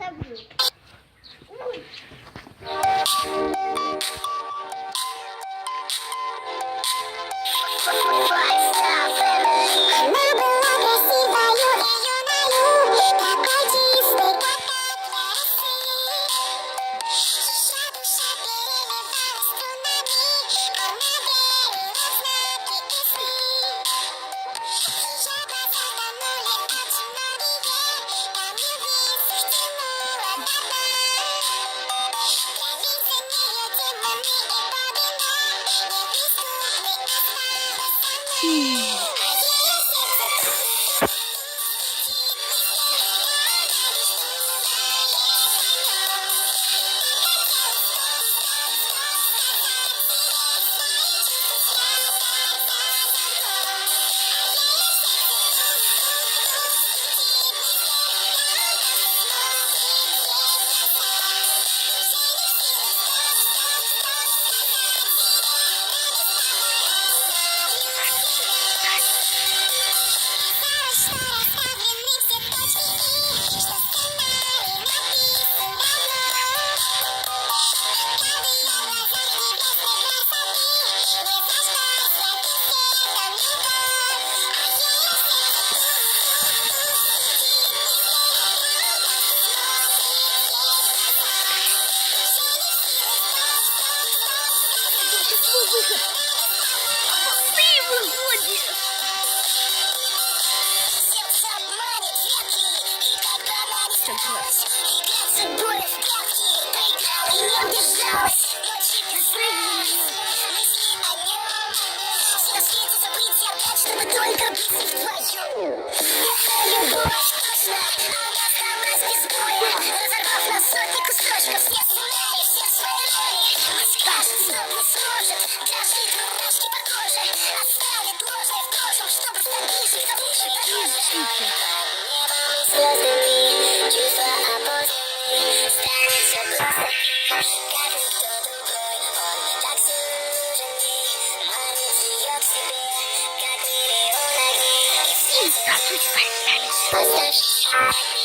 оставлю. Ой. Чтобы только быть вдвоем. Это любовь точно, она осталась без боя. Разорвав на сотни кусочков все сценарии, все свои роли. Скажет, что не сможет, даже мурашки по коже оставит ложное в прошлом, чтобы стать ближе к тому же дороже. Небом и звездами чувства опознаны, станет все просто, как никто другой. Он так сужен ей, манит ее к себе. Оставь